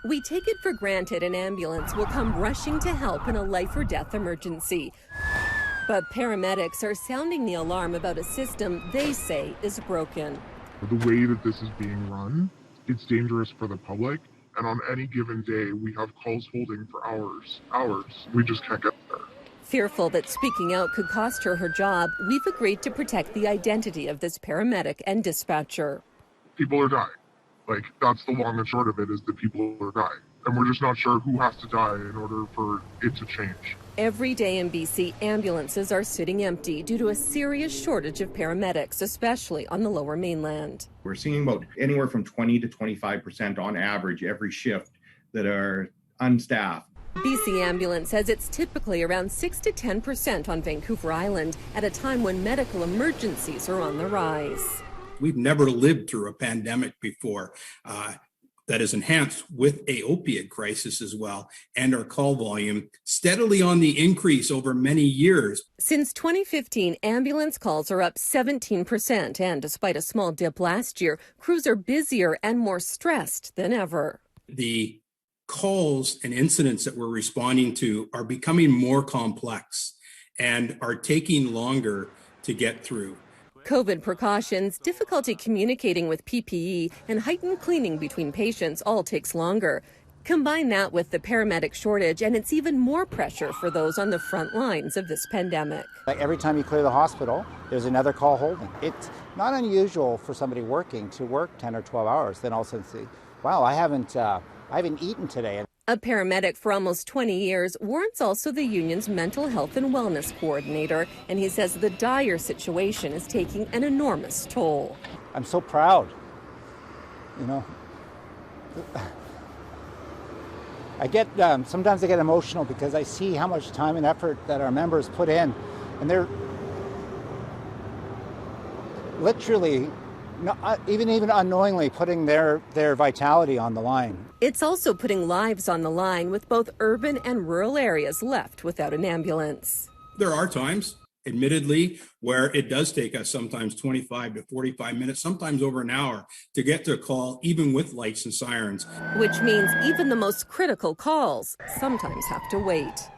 We take it for granted an ambulance will come rushing to help in a life or death emergency. But paramedics are sounding the alarm about a system they say is broken. The way that this is being run, it's dangerous for the public. And on any given day, we have calls holding for hours. We just can't get there. Fearful that speaking out could cost her her job, we've agreed to protect the identity of this paramedic and dispatcher. People are dying. That's the long and short of it, is that people are dying. And we're just not sure who has to die in order for it to change. Every day in BC, ambulances are sitting empty due to a serious shortage of paramedics, especially on the Lower Mainland. We're seeing about anywhere from 20 to 25% on average every shift that are unstaffed. BC Ambulance says it's typically around 6 to 10% on Vancouver Island at a time when medical emergencies are on the rise. We've never lived through a pandemic before that is enhanced with a opiate crisis as well, and our call volume steadily on the increase over many years. Since 2015, ambulance calls are up 17%, and despite a small dip last year, crews are busier and more stressed than ever. The calls and incidents that we're responding to are becoming more complex and are taking longer to get through. COVID precautions, difficulty communicating with PPE, and heightened cleaning between patients all takes longer. Combine that with the paramedic shortage, and it's even more pressure for those on the front lines of this pandemic. Every time you clear the hospital, there's another call holding. It's not unusual for somebody working to work 10 or 12 hours, then all of a sudden say, wow, I haven't eaten today. A paramedic for almost 20 years, Warren's also the union's mental health and wellness coordinator, and he says the dire situation is taking an enormous toll. I'm so proud, sometimes I get emotional because I see how much time and effort that our members put in, and they're literally even unknowingly putting their vitality on the line. It's also putting lives on the line, with both urban and rural areas left without an ambulance. There are times, admittedly, where it does take us sometimes 25 to 45 minutes, sometimes over an hour, to get to a call, even with lights and sirens. Which means even the most critical calls sometimes have to wait.